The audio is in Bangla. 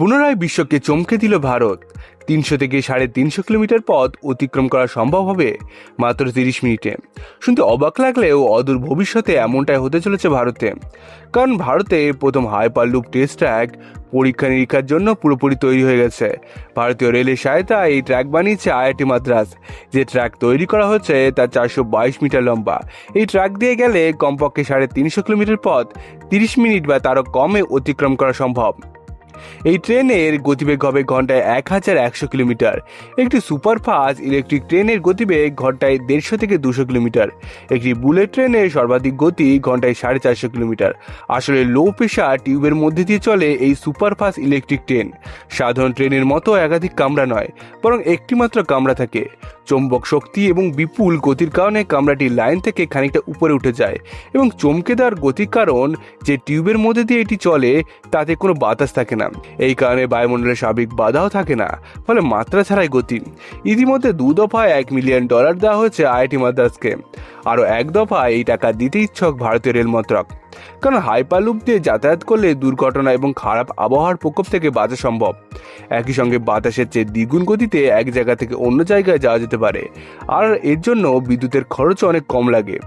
পুনরায় বিশ্বকে চমকে দিল ভারত। 300 থেকে 350 কিলোমিটার পথ অতিক্রম করা সম্ভব হবে মাত্র 30 মিনিটে। শুনতে অবাক লাগলেও অদূর ভবিষ্যতে এমনটাই হতে চলেছে ভারতে। কারণ ভারতে প্রথম হাইপারলুপ টেস্ট ট্র্যাক পরীক্ষা নিরীক্ষার জন্য পুরোপুরি তৈরি হয়ে গেছে। ভারতীয় রেলের সহায়তায় এই ট্র্যাক বানিয়েছে আইআইটি মাদ্রাজ। যে ট্র্যাক তৈরি করা হচ্ছে তা 422 মিটার লম্বা। এই ট্র্যাক দিয়ে গেলে কমপক্ষে 350 কিলোমিটার পথ 30 মিনিট বা তারও কমে অতিক্রম করা সম্ভব। এই ট্রেনের গতিবেগ হবে ঘন্টায় 1100 কিলোমিটার। একটি সুপারফাস্ট ইলেকট্রিক ট্রেনের গতিবেগ ঘন্টায় 150 থেকে 200 কিলোমিটার। একটি বুলেট ট্রেনের সর্বাধিক গতি ঘন্টায় 450 কিলোমিটার। আসলে লো প্রেশার টিউবের মধ্যে দিয়ে চলে এই সুপারফাস্ট ইলেকট্রিক ট্রেন। সাধারণ ট্রেনের মতো একাধিক কামরা নয়, বরং একটি মাত্র কামরা থাকে। চৌম্বক শক্তি এবং বিপুল গতির কারণে কামরাটি লাইন থেকে খানিকটা উপরে উঠে যায় এবং চমকে দেওয়ার গতির কারণ যে টিউবের মধ্যে দিয়ে এটি চলে তাতে কোনো বাতাস থাকে না। এই কারণে বায়ুমণ্ডলের স্বাভাবিক বাধাও থাকে না, ফলে মাত্রা ছাড়াই গতি। ইতিমধ্যে 2 দফায় $1 মিলিয়ন দেওয়া হয়েছে আইআইটি মাদ্রাজকে। আরও 1 দফায় এই টাকা দিতে ইচ্ছুক ভারতীয় রেল মন্ত্রক। কারণ হাইপারলুপ দিয়ে যাতায়াত করলে দুর্ঘটনা এবং খারাপ আবহাওয়ার প্রকোপ থেকে বাঁচা সম্ভব। একই সঙ্গে বাতাসের চেয়ে দ্বিগুণ গতিতে এক জায়গা থেকে অন্য জায়গায় যাওয়া যেতে পারে, আর এর জন্য বিদ্যুতের খরচও অনেক কম লাগে।